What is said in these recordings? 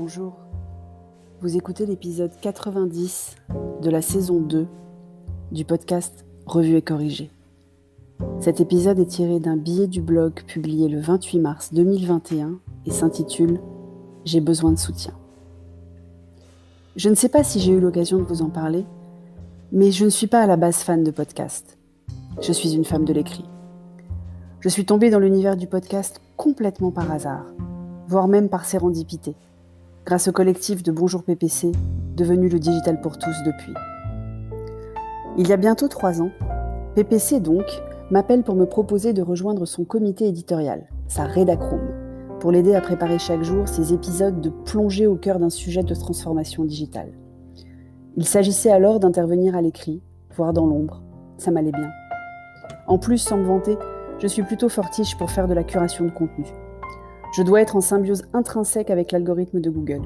bonjour. Vous écoutez l'épisode 90 de la saison 2 du podcast Revue et corrigée. Cet épisode est tiré d'un billet du blog publié le 28 mars 2021 et s'intitule « J'ai besoin de soutien ». Je ne sais pas si j'ai eu l'occasion de vous en parler, mais je ne suis pas à la base fan de podcast. Je suis une femme de l'écrit. Je suis tombée dans l'univers du podcast complètement par hasard, voire même par sérendipité, grâce au collectif de Bonjour PPC, devenu le digital pour tous depuis. Il y a bientôt 3 ans, PPC donc m'appelle pour me proposer de rejoindre son comité éditorial, sa rédacroom, pour l'aider à préparer chaque jour ses épisodes de plongée au cœur d'un sujet de transformation digitale. Il s'agissait alors d'intervenir à l'écrit, voire dans l'ombre, ça m'allait bien. En plus, sans me vanter, je suis plutôt fortiche pour faire de la curation de contenu. Je dois être en symbiose intrinsèque avec l'algorithme de Google.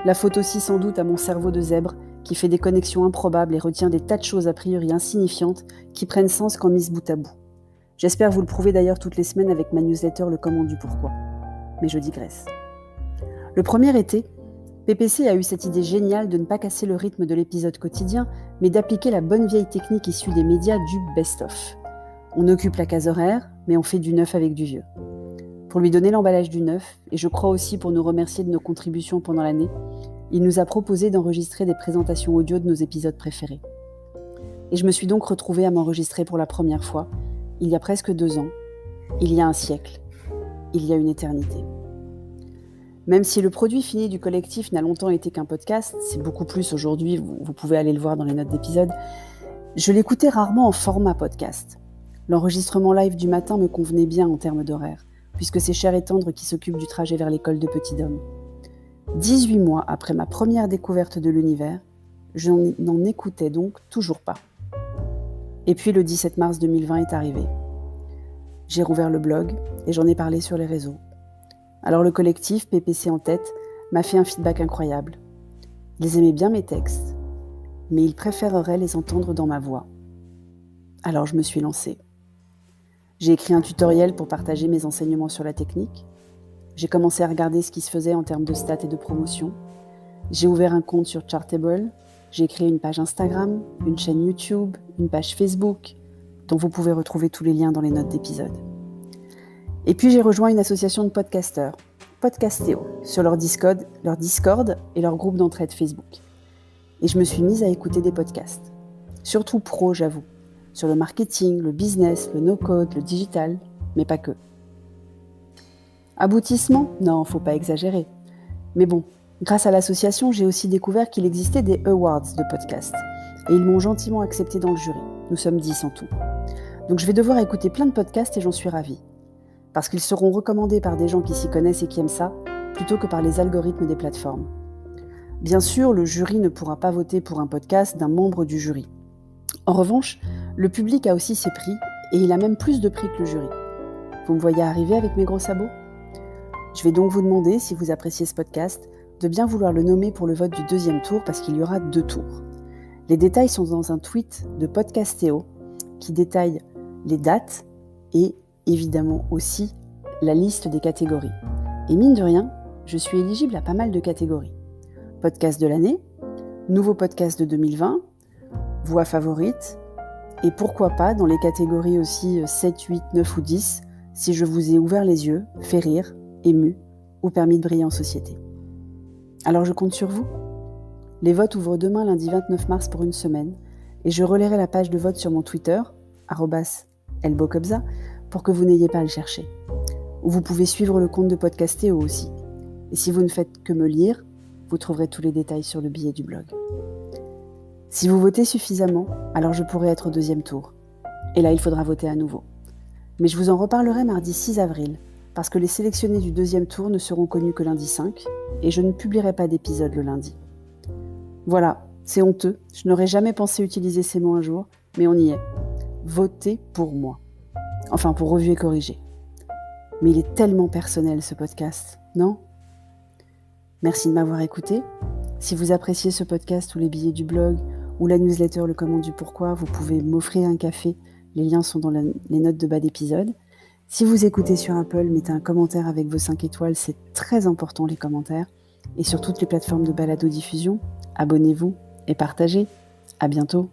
La faute aussi sans doute à mon cerveau de zèbre qui fait des connexions improbables et retient des tas de choses a priori insignifiantes qui prennent sens quand mises bout à bout. J'espère vous le prouver d'ailleurs toutes les semaines avec ma newsletter Le Comment du Pourquoi. Mais je digresse. Le premier été, PPC a eu cette idée géniale de ne pas casser le rythme de l'épisode quotidien, mais d'appliquer la bonne vieille technique issue des médias du best-of. On occupe la case horaire, mais on fait du neuf avec du vieux. Pour lui donner l'emballage du neuf, et je crois aussi pour nous remercier de nos contributions pendant l'année, il nous a proposé d'enregistrer des présentations audio de nos épisodes préférés. Et je me suis donc retrouvée à m'enregistrer pour la première fois, il y a presque 2 ans, il y a un siècle, il y a une éternité. Même si le produit fini du collectif n'a longtemps été qu'un podcast, c'est beaucoup plus aujourd'hui, vous pouvez aller le voir dans les notes d'épisode, je l'écoutais rarement en format podcast. L'enregistrement live du matin me convenait bien en termes d'horaire, puisque c'est Cher et Tendre qui s'occupe du trajet vers l'école de Petit Dôme. 18 mois après ma première découverte de l'univers, je n'en écoutais donc toujours pas. Et puis le 17 mars 2020 est arrivé. J'ai rouvert le blog et j'en ai parlé sur les réseaux. Alors le collectif, PPC en tête, m'a fait un feedback incroyable. Ils aimaient bien mes textes, mais ils préféreraient les entendre dans ma voix. Alors je me suis lancée. J'ai écrit un tutoriel pour partager mes enseignements sur la technique. J'ai commencé à regarder ce qui se faisait en termes de stats et de promotion. J'ai ouvert un compte sur Chartable. J'ai créé une page Instagram, une chaîne YouTube, une page Facebook, dont vous pouvez retrouver tous les liens dans les notes d'épisode. Et puis j'ai rejoint une association de podcasteurs, Podcastéo, sur leur Discord et leur groupe d'entraide Facebook. Et je me suis mise à écouter des podcasts. Surtout pro, j'avoue. Sur le marketing, le business, le no-code, le digital, mais pas que. Aboutissement ? Non, faut pas exagérer. Mais bon, grâce à l'association, j'ai aussi découvert qu'il existait des awards de podcasts. Et ils m'ont gentiment accepté dans le jury. Nous sommes 10 en tout. Donc je vais devoir écouter plein de podcasts et j'en suis ravie. Parce qu'ils seront recommandés par des gens qui s'y connaissent et qui aiment ça, plutôt que par les algorithmes des plateformes. Bien sûr, le jury ne pourra pas voter pour un podcast d'un membre du jury. En revanche, le public a aussi ses prix, et il a même plus de prix que le jury. Vous me voyez arriver avec mes gros sabots ? Je vais donc vous demander, si vous appréciez ce podcast, de bien vouloir le nommer pour le vote du 2e tour, parce qu'il y aura 2 tours. Les détails sont dans un tweet de Podcastéo, qui détaille les dates, et évidemment aussi la liste des catégories. Et mine de rien, je suis éligible à pas mal de catégories. Podcast de l'année, nouveau podcast de 2020, voix favorite, et pourquoi pas dans les catégories aussi 7, 8, 9 ou 10, si je vous ai ouvert les yeux, fait rire, ému ou permis de briller en société. Alors je compte sur vous. Les votes ouvrent demain lundi 29 mars pour 1 semaine, et je relayerai la page de vote sur mon Twitter, @elbokobza, pour que vous n'ayez pas à le chercher. Ou vous pouvez suivre le compte de Podcastéo aussi. Et si vous ne faites que me lire, vous trouverez tous les détails sur le billet du blog. Si vous votez suffisamment, alors je pourrai être au 2e tour. Et là, il faudra voter à nouveau. Mais je vous en reparlerai mardi 6 avril, parce que les sélectionnés du 2e tour ne seront connus que lundi 5, et je ne publierai pas d'épisode le lundi. Voilà, c'est honteux, je n'aurais jamais pensé utiliser ces mots un jour, mais on y est. Votez pour moi. Enfin, pour Revue et corrigée. Mais il est tellement personnel ce podcast, non ? Merci de m'avoir écouté. Si vous appréciez ce podcast ou les billets du blog, ou la newsletter Le Comment du Pourquoi, vous pouvez m'offrir un café. Les liens sont dans les notes de bas d'épisode. Si vous écoutez sur Apple, mettez un commentaire avec vos 5 étoiles, c'est très important les commentaires. et sur toutes les plateformes de balado-diffusion. Abonnez-vous et partagez. À bientôt.